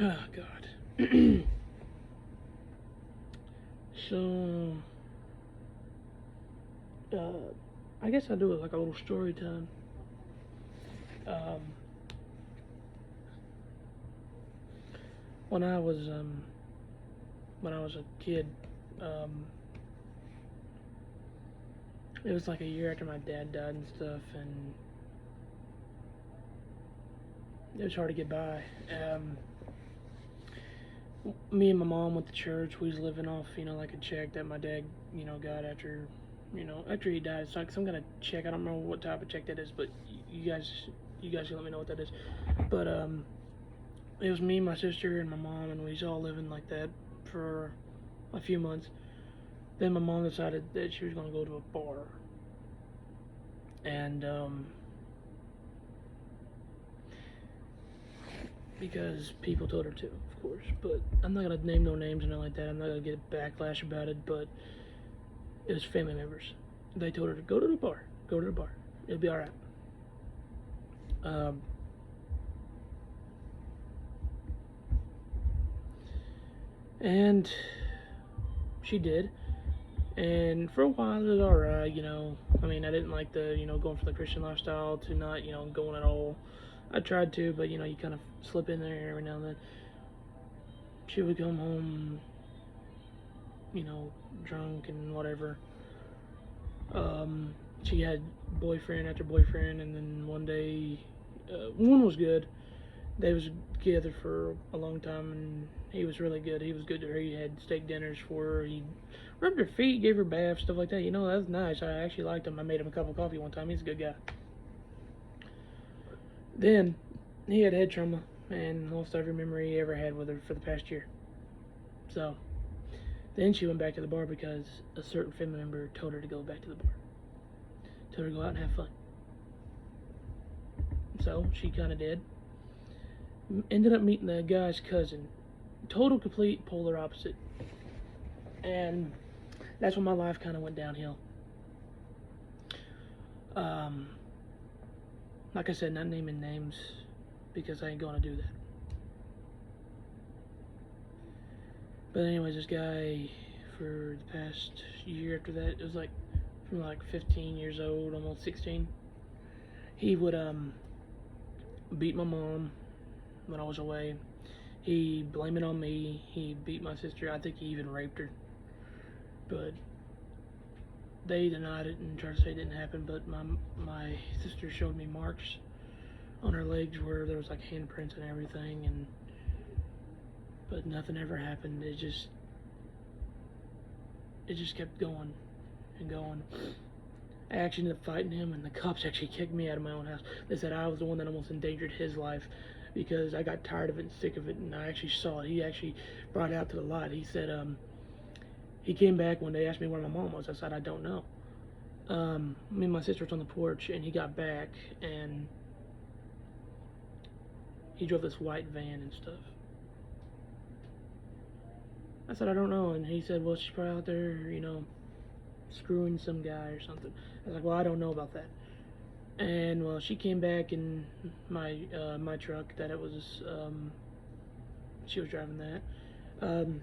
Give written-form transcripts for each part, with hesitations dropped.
Oh God. So, uh, I guess I'll do it like a little story time. Um, when I was when I was a kid, um, it was like a year after my dad died and stuff, and it was hard to get by. Me and my mom went to church. We was living off, like a check that my dad, got after, after he died. It's like some kind of check. I don't remember what type of check that is, but you guys can let me know what that is. But it was me, my sister, and my mom, and we was all living like that for a few months. Then my mom decided that she was gonna go to a bar, and because people told her to, of course. But I'm not gonna name no names or nothing like that. I'm not gonna get backlash about it. But it was family members. They told her to go to the bar. Go to the bar. It'll be all right. Um, and she did. And for a while it was all right. I mean, I didn't like the going for the Christian lifestyle to not going at all. I tried to, but you kind of slip in there every now and then. She would come home, you know, drunk and whatever. She had boyfriend after boyfriend, and then one day, one was good. They was together for a long time, and he was really good. He was good to her. He had steak dinners for her. He rubbed her feet, gave her baths, stuff like that. That was nice. I actually liked him. I made him a cup of coffee one time. He's a good guy. Then he had head trauma and lost every memory he ever had with her for the past year. So then she went back to the bar because a certain family member told her to go back to the bar. Told her to go out and have fun. So she kind of did. Ended up meeting the guy's cousin. Total, complete, polar opposite. And that's when my life kind of went downhill. Um, like I said, not naming names because I ain't gonna do that. But anyways, this guy for the past year after that, it was like from like 15 years old, almost 16. He would beat my mom when I was away. He blamed it on me. He beat my sister. I think he even raped her. But they denied it and tried to say it didn't happen. But my sister showed me marks on her legs where there was like handprints and everything, and but nothing ever happened. It just kept going and going. I actually ended up fighting him, and the cops actually kicked me out of my own house. They said I was the one that almost endangered his life because I got tired of it and sick of it, and I actually saw it. He actually brought it out to the light. He said he came back when they asked me where my mom was. I said I don't know. Me and my sister was on the porch, and he got back, and he drove this white van and stuff. I said I don't know, and he said, well, she's probably out there, screwing some guy or something. I was like, well, I don't know about that. And well, she came back in my truck that it was she was driving that, um,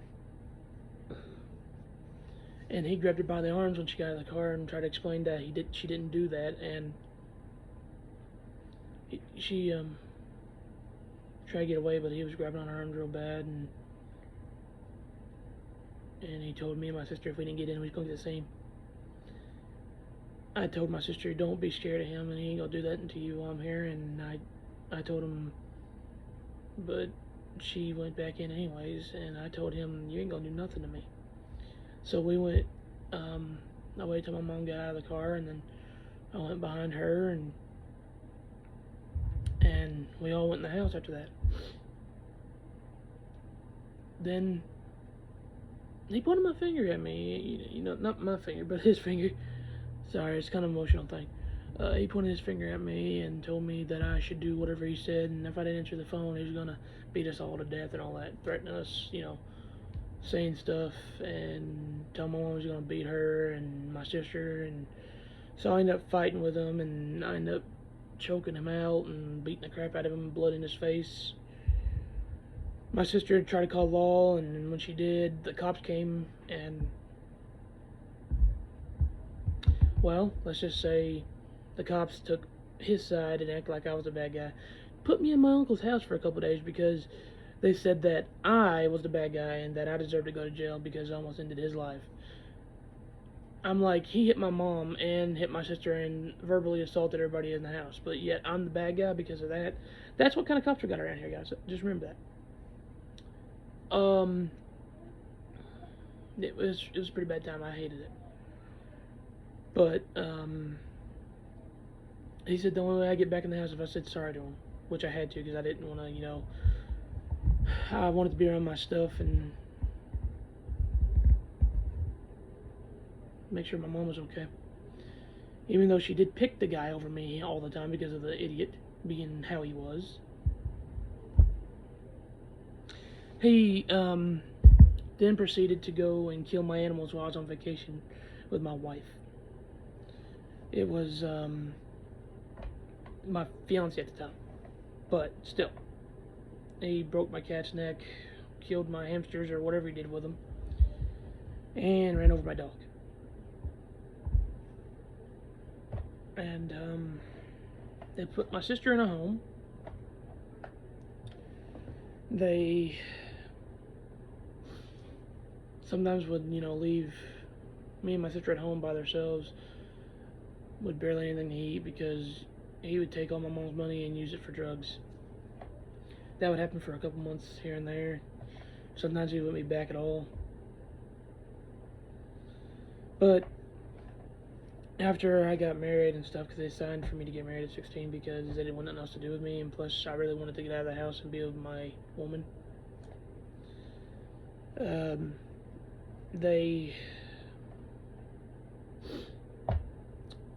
and he grabbed her by the arms when she got out of the car and tried to explain that she didn't do that, and she tried to get away, but he was grabbing on her arms real bad, and he told me and my sister if we didn't get in, we was gonna get the same. I told my sister, don't be scared of him, and he ain't gonna do that until you while I'm here, and I told him, but she went back in anyways, and I told him, you ain't gonna do nothing to me. So we went, I waited till my mom got out of the car, and then I went behind her, and we all went in the house after that. Then he pointed my finger at me, not my finger, but his finger. Sorry, it's kind of an emotional thing. He pointed his finger at me and told me that I should do whatever he said, and if I didn't answer the phone, he was gonna beat us all to death and all that, threatening us, saying stuff, and telling my mom was gonna beat her and my sister, and so I ended up fighting with him, and I ended up choking him out and beating the crap out of him, blood in his face. My sister tried to call law, and when she did, the cops came, and, well, let's just say the cops took his side and acted like I was the bad guy. Put me in my uncle's house for a couple of days because they said that I was the bad guy and that I deserved to go to jail because I almost ended his life. I'm like, he hit my mom and hit my sister and verbally assaulted everybody in the house, but yet I'm the bad guy because of that. That's what kind of cops we got around here, guys. Just remember that. It was a pretty bad time. I hated it. But he said the only way I get back in the house if I said sorry to him, which I had to because I didn't want to, I wanted to be around my stuff and make sure my mom was okay. Even though she did pick the guy over me all the time because of the idiot being how he was. He then proceeded to go and kill my animals while I was on vacation with my wife. It was my fiance at the time, but still, he broke my cat's neck, killed my hamsters or whatever he did with them, and ran over my dog. And they put my sister in a home. They sometimes would, leave me and my sister at home by themselves with barely anything to eat because he would take all my mom's money and use it for drugs. That would happen for a couple months here and there. Sometimes he wouldn't be back at all. But after I got married and stuff, because they signed for me to get married at 16 because they didn't want nothing else to do with me, and plus I really wanted to get out of the house and be with my woman. They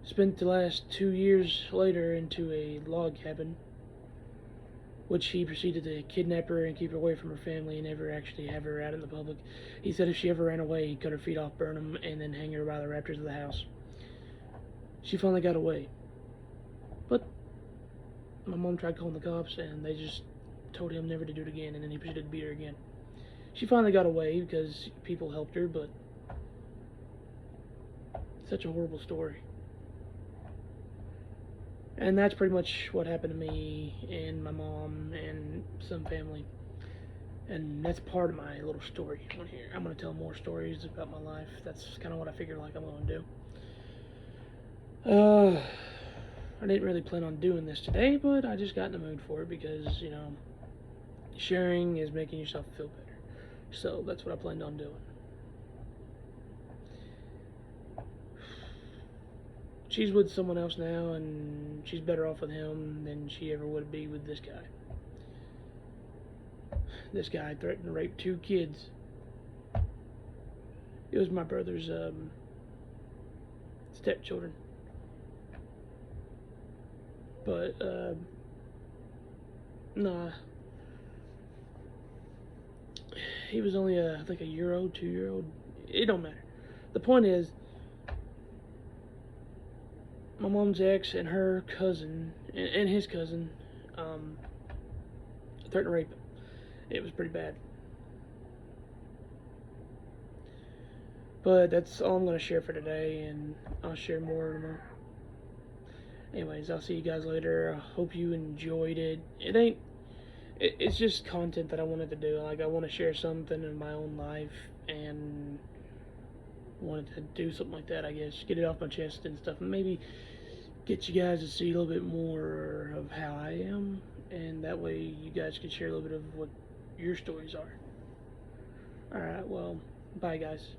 spent the last 2 years later into a log cabin, which he proceeded to kidnap her and keep her away from her family and never actually have her out in the public. He said if she ever ran away, he'd cut her feet off, burn them, and then hang her by the rafters of the house. She finally got away. But my mom tried calling the cops, and they just told him never to do it again, and then he proceeded to beat her again. She finally got away because people helped her, but such a horrible story. And that's pretty much what happened to me and my mom and some family. And that's part of my little story on here. I'm going to tell more stories about my life. That's kind of what I figured like I'm going to do. I didn't really plan on doing this today, but I just got in the mood for it because, sharing is making yourself feel better. So that's what I planned on doing. She's with someone else now, and she's better off with him than she ever would be with this guy. This guy threatened to rape 2 kids. It was my brother's stepchildren. But, nah. He was only, I think, a year old, 2-year-old. It don't matter. The point is, my mom's ex and her cousin, and his cousin, threatened to rape him. It was pretty bad. But that's all I'm going to share for today, and I'll share more tomorrow. Anyways, I'll see you guys later. I hope you enjoyed it. It's just content that I wanted to do. Like, I want to share something in my own life, and wanted to do something like that, I guess. Get it off my chest and stuff, and maybe get you guys to see a little bit more of how I am, and that way you guys can share a little bit of what your stories are. Alright, well, bye guys.